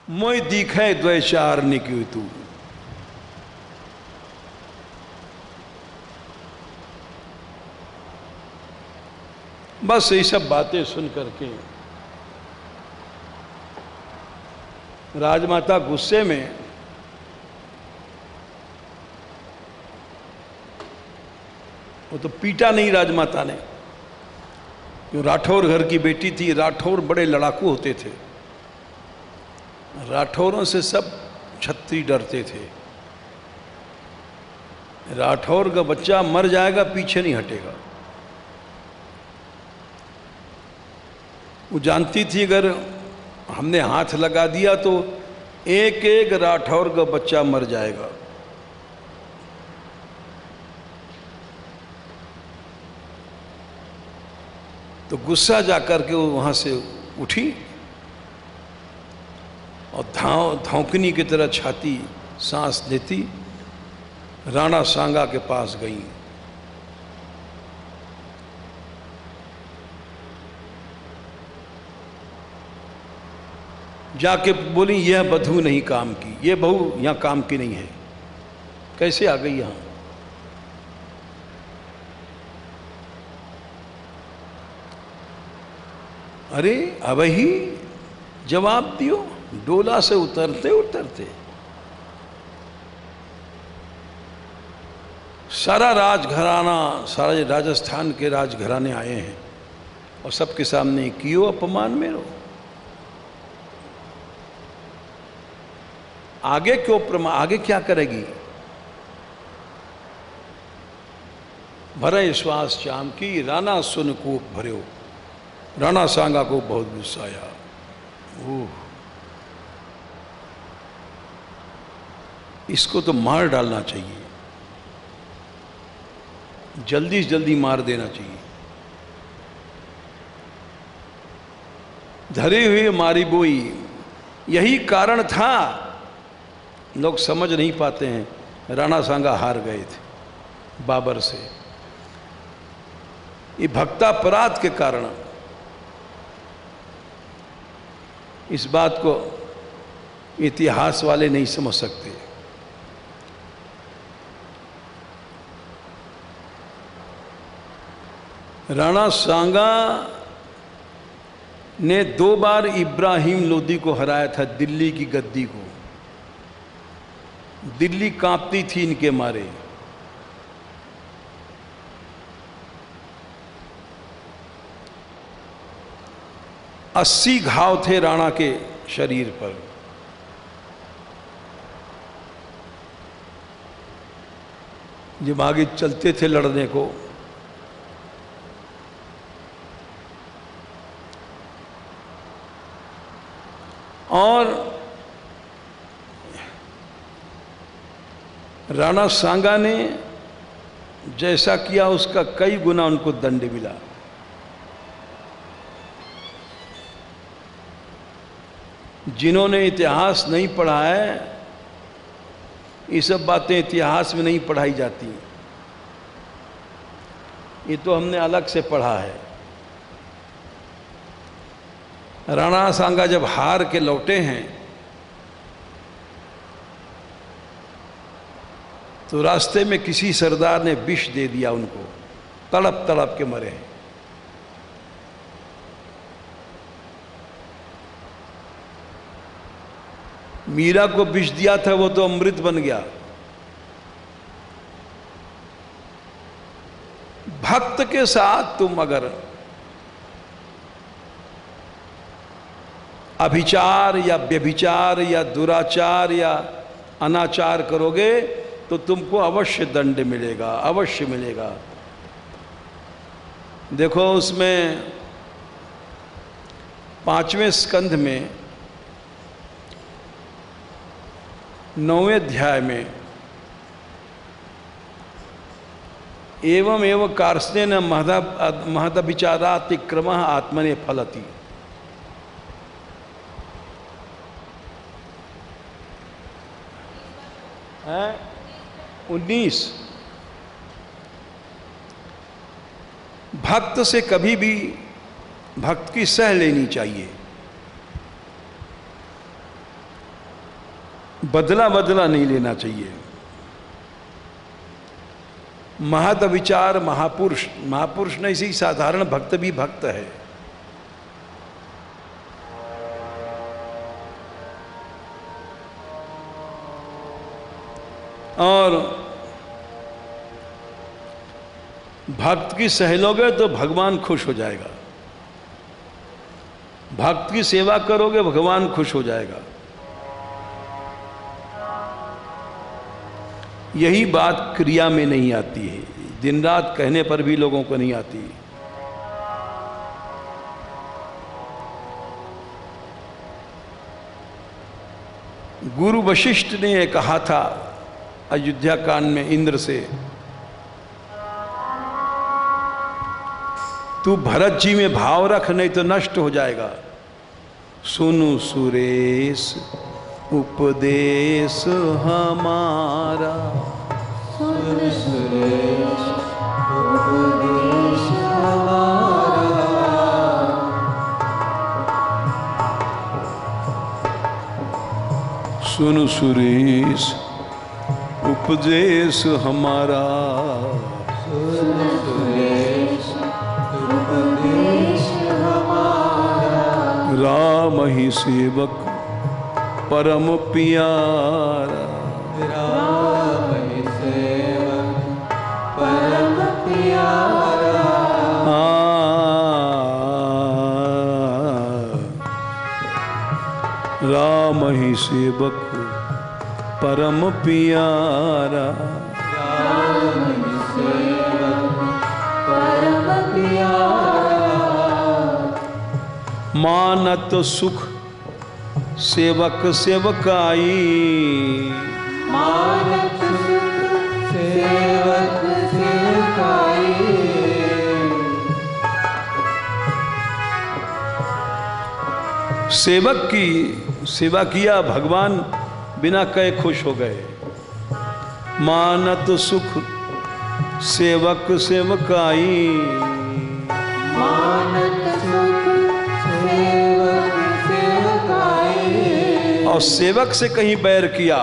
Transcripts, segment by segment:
मोय दिखे द्वैचार निक्यू तू। बस ये सब बातें सुन करके राजमाता गुस्से में वो तो पीटा नहीं राजमाता ने, क्यों राठौर घर की बेटी थी। राठौर बड़े लड़ाकू होते थे, राठौरों से सब छत्री डरते थे। राठौर का बच्चा मर जाएगा पीछे नहीं हटेगा। वो जानती थी अगर हमने हाथ लगा दिया तो एक एक राठौर का बच्चा मर जाएगा। तो गुस्सा जाकर के वो वहां से उठी और धौंकनी की तरह छाती सांस लेती राणा सांगा के पास गई। जाके बोली यह बधू नहीं काम की, यह बहू यहां काम की नहीं है, कैसे आ गई यहां। अरे अब ही जवाब दियो, डोला से उतरते उतरते सारा राजघराना, सारे राजस्थान के राजघराने आए हैं और सबके सामने कियो अपमान मेरो। आगे क्यों आगे क्या करेगी। भरे श्वास चाम की राणा सुन को भर्यो। राणा सांगा को बहुत गुस्सा आया। ओह, इसको तो मार डालना चाहिए, जल्दी से जल्दी मार देना चाहिए। धरे हुए मारी बोई, यही कारण था। लोग समझ नहीं पाते हैं राणा सांगा हार गए थे बाबर से, ये भक्तापराध के कारण। इस बात को इतिहास वाले नहीं समझ सकते। राणा सांगा ने 2 बार इब्राहिम लोदी को हराया था दिल्ली की गद्दी को। दिल्ली कांपती थी इनके मारे। अस्सी घाव थे राणा के शरीर पर। जब आगे चलते थे लड़ने को, और राणा सांगा ने जैसा किया उसका कई गुना उनको दंड मिला। जिन्होंने इतिहास नहीं पढ़ा है, ये सब बातें इतिहास में नहीं पढ़ाई जाती, ये तो हमने अलग से पढ़ा है। राणा सांगा जब हार के लौटे हैं तो रास्ते में किसी सरदार ने विष दे दिया उनको, तड़प तड़प के मरे। मीरा को विष दिया था, वो तो अमृत बन गया। भक्त के साथ तुम अगर अभिचार या व्यभिचार या दुराचार या अनाचार करोगे तो तुमको अवश्य दंड मिलेगा, अवश्य मिलेगा। देखो उसमें 5वें स्कंध में 9वें अध्याय में एवं एवं कार्ष्णेन महदभिचारातिक्रमः आत्मने फलति। है 19। भक्त से कभी भी भक्त की सह लेनी चाहिए। बदला बदला नहीं लेना चाहिए। महत विचार महापुरुष, महापुरुष नहीं सी साधारण भक्त भी भक्त है। और भक्त की सहलोगे तो भगवान खुश हो जाएगा, भक्त की सेवा करोगे भगवान खुश हो जाएगा। यही बात क्रिया में नहीं आती है, दिन रात कहने पर भी लोगों को नहीं आती। गुरु वशिष्ठ ने कहा था अयोध्या कांड में इंद्र से, तू भरत जी में भाव रख नहीं तो नष्ट हो जाएगा। सुनु सुरेश उपदेश हमारा, सुन सुरेश उपदेश हमारा। सुन सुरेश उपदेश हमारा, सुन सुरेश उपदेश हमारा। राम ही सेवक परम प्यारा, राम ही सेवक परम प्यारा। राम ही सेवक परम प्यारा, राम ही सेवक परम प्यारा। मानत सुख सेवक सेवकाई, मानत सुख सेवक सेवकाई। सेवक की सेवा किया, भगवान बिना कहे खुश हो गए। मानत सुख सेवक सेवकाई, मानत सुख सेवक सेवकाई। और सेवक से कहीं बैर किया,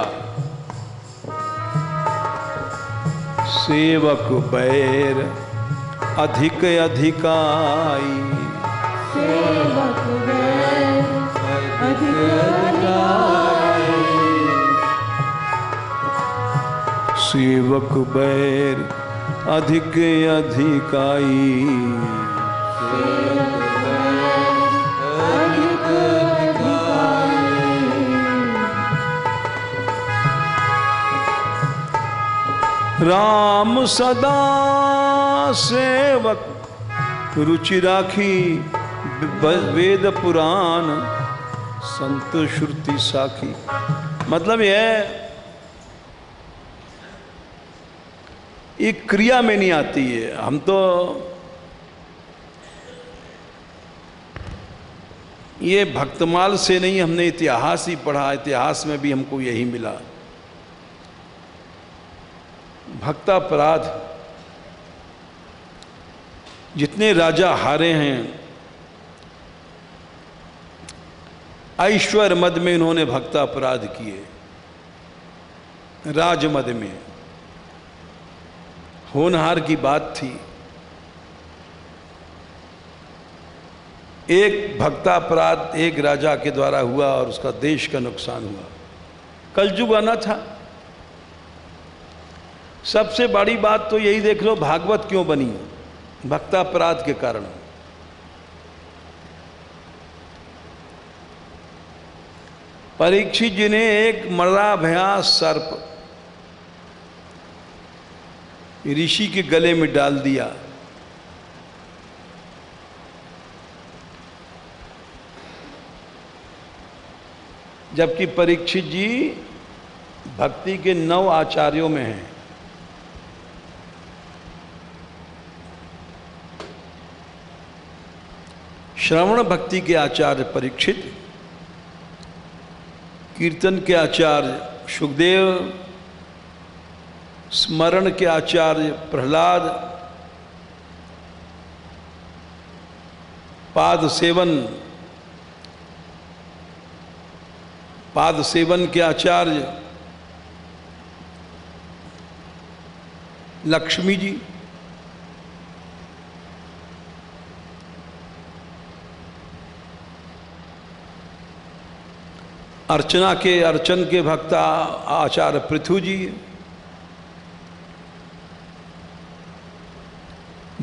सेवक बैर अधिक अधिकाई। सेवक बैर अधिक अधिकाई। सेवक बैर अधिक अधिकाई। सेवक बैर अधिक अधिकाई। राम सदा सेवक रुचि राखी, वेद पुराण संत श्रुति साखी। मतलब यह एक क्रिया में नहीं आती है। हम तो ये भक्तमाल से नहीं, हमने इतिहास ही पढ़ा, इतिहास में भी हमको यही मिला। भक्तापराध, जितने राजा हारे हैं, ऐश्वर्य मद में इन्होंने भक्तापराध किए, राजमद में। होनहार की बात थी, एक भक्तापराध एक राजा के द्वारा हुआ और उसका देश का नुकसान हुआ। कलयुग आना था। सबसे बड़ी बात तो यही देख लो, भागवत क्यों बनी? भक्तापराध के कारण। परीक्षित जी ने एक मरा भया सर्प ऋषि के गले में डाल दिया। जबकि परीक्षित जी भक्ति के 9 आचार्यों में हैं। श्रवण भक्ति के आचार्य परीक्षित, कीर्तन के आचार्य सुखदेव, स्मरण के आचार्य प्रहलाद, पाद सेवन पाद सेवन के आचार्य लक्ष्मी जी, अर्चना के अर्चन के भक्ता आचार्य पृथु जी,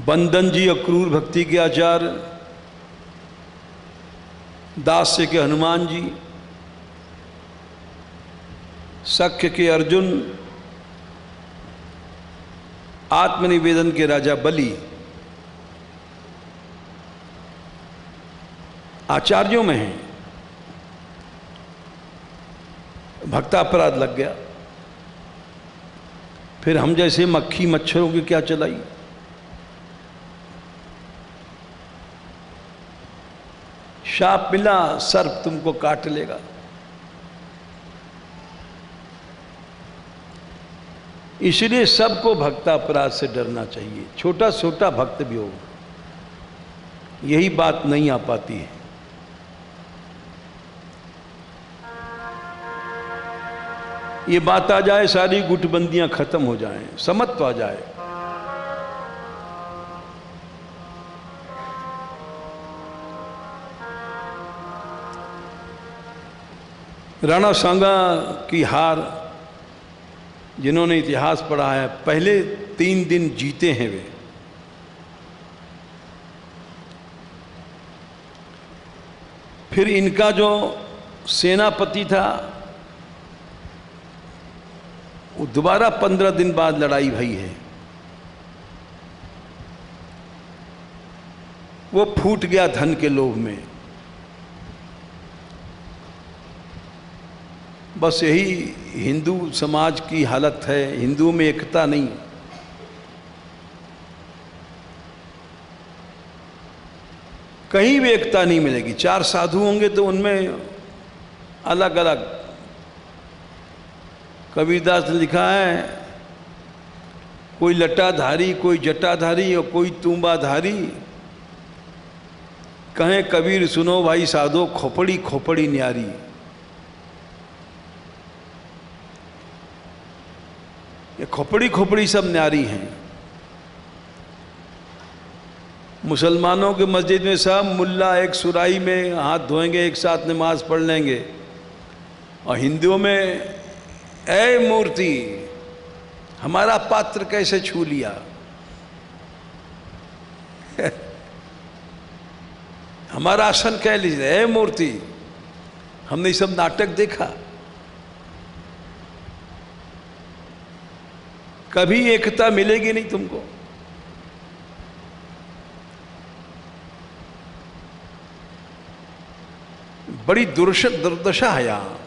बंदन जी अक्रूर भक्ति के आचार्य, दास्य के हनुमान जी, सख्य के अर्जुन, आत्मनिवेदन के राजा बलि, आचार्यों में हैं। भक्तापराध लग गया, फिर हम जैसे मक्खी मच्छरों की क्या चलाई। शाप मिला, सर्प तुमको काट लेगा। इसलिए सबको भक्तापराध से डरना चाहिए, छोटा छोटा भक्त भी हो। यही बात नहीं आ पाती है। ये बात आ जाए, सारी गुटबंदियां खत्म हो जाएं, समत्व आ जाए। राणा सांगा की हार, जिन्होंने इतिहास पढ़ा है, पहले 3 दिन जीते हैं वे। फिर इनका जो सेनापति था, वो दोबारा 15 दिन बाद लड़ाई भई है। वो फूट गया धन के लोभ में। बस यही हिंदू समाज की हालत है। हिंदुओं में एकता नहीं। कहीं भी एकता नहीं मिलेगी। 4 साधु होंगे तो उनमें अलग अलग। कबीरदास ने लिखा है, कोई लटाधारी, कोई जटाधारी और कोई तूंबाधारी। कहें कबीर सुनो भाई साधो, खोपड़ी खोपड़ी न्यारी। ये खोपड़ी खोपड़ी सब न्यारी हैं। मुसलमानों के मस्जिद में सब मुल्ला एक सुराही में हाथ धोएंगे, एक साथ नमाज पढ़ लेंगे। और हिंदुओं में, ऐ मूर्ति हमारा पात्र कैसे छू लिया। हमारा आसन कह लीजिए, ऐ मूर्ति। हमने सब नाटक देखा। कभी एकता मिलेगी नहीं तुमको। बड़ी दुर्दशा है यहां।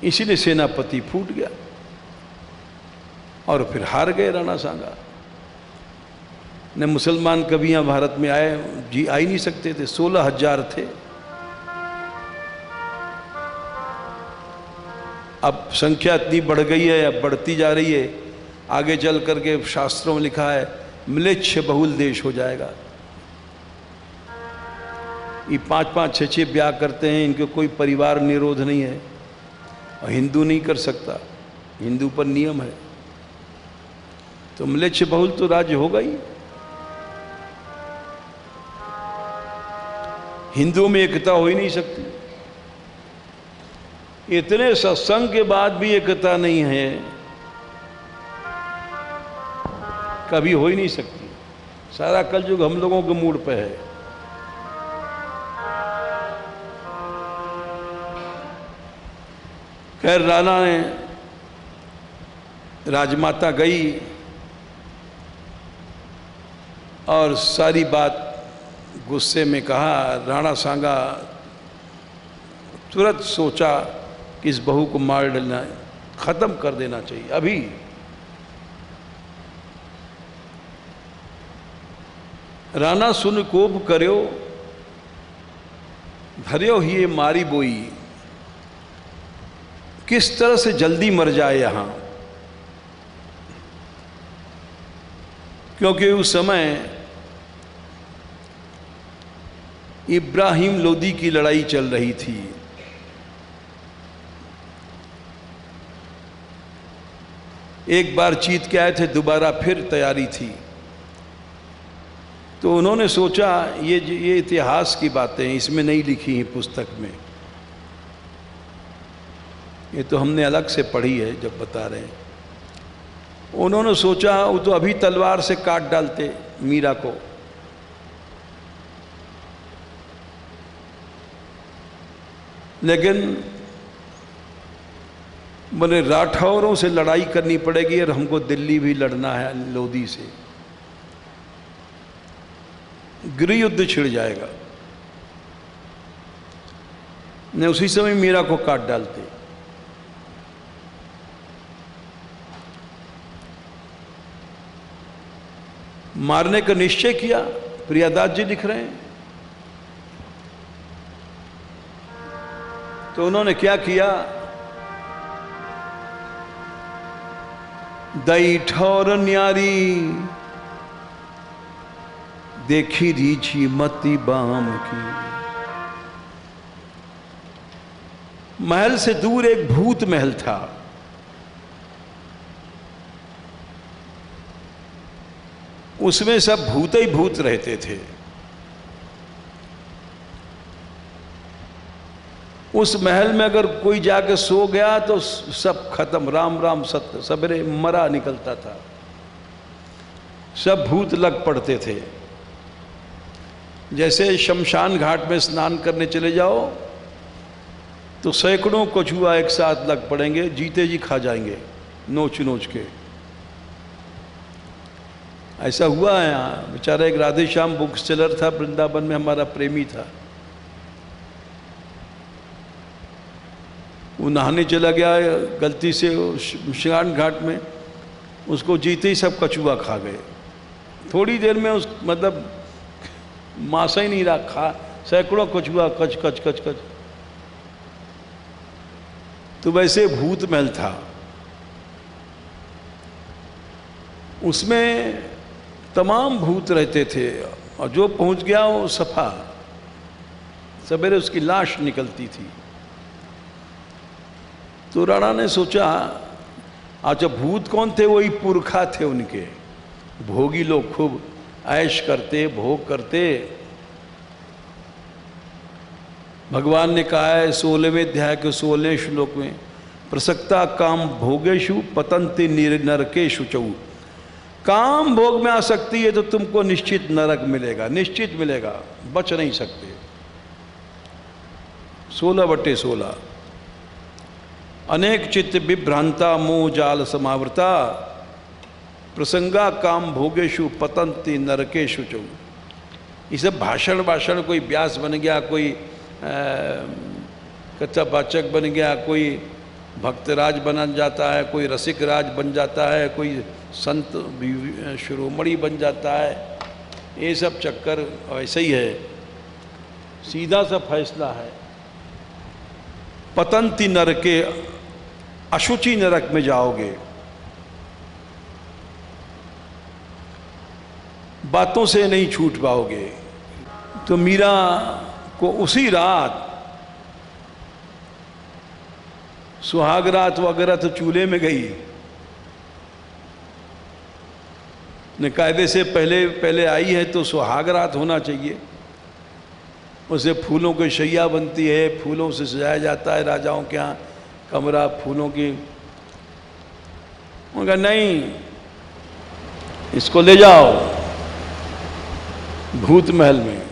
इसीलिए सेनापति फूट गया और फिर हार गए राणा सांगा। न मुसलमान कभी यहां भारत में आए, जी आ ही नहीं सकते थे। 16,000 थे। अब संख्या इतनी बढ़ गई है, अब बढ़ती जा रही है। आगे चल करके शास्त्रों में लिखा है, म्लेच्छ बहुल देश हो जाएगा। ये 5-5, 6-6 ब्याह करते हैं। इनके कोई परिवार निरोध नहीं है। और हिंदू नहीं कर सकता, हिंदू पर नियम है। तो म्लेच्छ बहुल तो राज्य होगा ही। हिंदुओं में एकता हो ही नहीं सकती। इतने सत्संग के बाद भी एकता नहीं है, कभी हो ही नहीं सकती। सारा कलयुग हम लोगों के मूड पे है। खैर, राणा ने, राजमाता गई और सारी बात गुस्से में कहा। राणा सांगा तुरंत सोचा कि इस बहू को मार डालना है, खत्म कर देना चाहिए अभी। राणा सुन कोप कर्यो, धर्यो ही ये मारी बोई। किस तरह से जल्दी मर जाए यहां, क्योंकि उस समय इब्राहिम लोदी की लड़ाई चल रही थी। एक बार जीत के आए थे, दोबारा फिर तैयारी थी। तो उन्होंने सोचा ये इतिहास की बातें इसमें नहीं लिखी हैं पुस्तक में, ये तो हमने अलग से पढ़ी है जब बता रहे हैं। उन्होंने सोचा वो तो अभी तलवार से काट डालते मीरा को, लेकिन बोले राठौरों से लड़ाई करनी पड़ेगी और हमको दिल्ली भी लड़ना है लोदी से, गृह युद्ध छिड़ जाएगा। ने उसी समय मीरा को काट डालते। मारने का निश्चय किया, प्रियादास जी लिख रहे हैं। तो उन्होंने क्या किया, दई ठौर न्यारी देखी रीछी मती बाम की। महल से दूर एक भूत महल था। उसमें सब भूत ही भूत रहते थे। उस महल में अगर कोई जाके सो गया तो सब खत्म, राम राम सत्य, सवेरे मरा निकलता था। सब भूत लग पड़ते थे। जैसे शमशान घाट में स्नान करने चले जाओ तो सैकड़ों कछुआ एक साथ लग पड़ेंगे, जीते जी खा जाएंगे नोच नोच के। ऐसा हुआ है यहाँ। बेचारा एक राधे श्याम बुक सेलर था वृंदावन में, हमारा प्रेमी था। वो नहाने चला गया गलती से शमशान घाट में, उसको जीते ही सब कछुआ खा गए। थोड़ी देर में उस मतलब मांसा ही नहीं रखा, सैकड़ों कछुआ कच कच कच कच। तो वैसे भूत महल था। उसमें तमाम भूत रहते थे और जो पहुंच गया वो सफा, सवेरे उसकी लाश निकलती थी। तो राणा ने सोचा, अच्छा भूत कौन थे, वही पुरखा थे उनके, भोगी लोग खूब ऐश करते, भोग करते। भगवान ने कहा है 16वें अध्याय के 16वें श्लोक में, प्रसक्ता काम भोगेशु पतंति नरकेशु चौ। काम भोग में आ सकती है तो तुमको निश्चित नरक मिलेगा, निश्चित मिलेगा, बच नहीं सकते। 16/16। अनेक चित्त विभ्रांता मोह जाल समावृता, प्रसंगा काम भोगेशु पतंति नरकेशु चौ। ये सब भाषण कोई व्यास बन गया, कोई कच्चा वाचक बन गया, कोई भक्तराज बन जाता है, कोई रसिक राज बन जाता है, कोई संत शिरोमणि बन जाता है। ये सब चक्कर ऐसे ही है। सीधा सा फैसला है, पतंति नरके, अशुचि नरक में जाओगे। बातों से नहीं छूट पाओगे। तो मीरा को उसी रात, सुहाग रात वगैरह तो चूल्हे में गई, ने कायदे से पहले आई है तो सुहाग रात होना चाहिए। उसे फूलों की शैया बनती है, फूलों से सजाया जाता है राजाओं के यहाँ कमरा, फूलों की। उनका नहीं, इसको ले जाओ भूत महल में।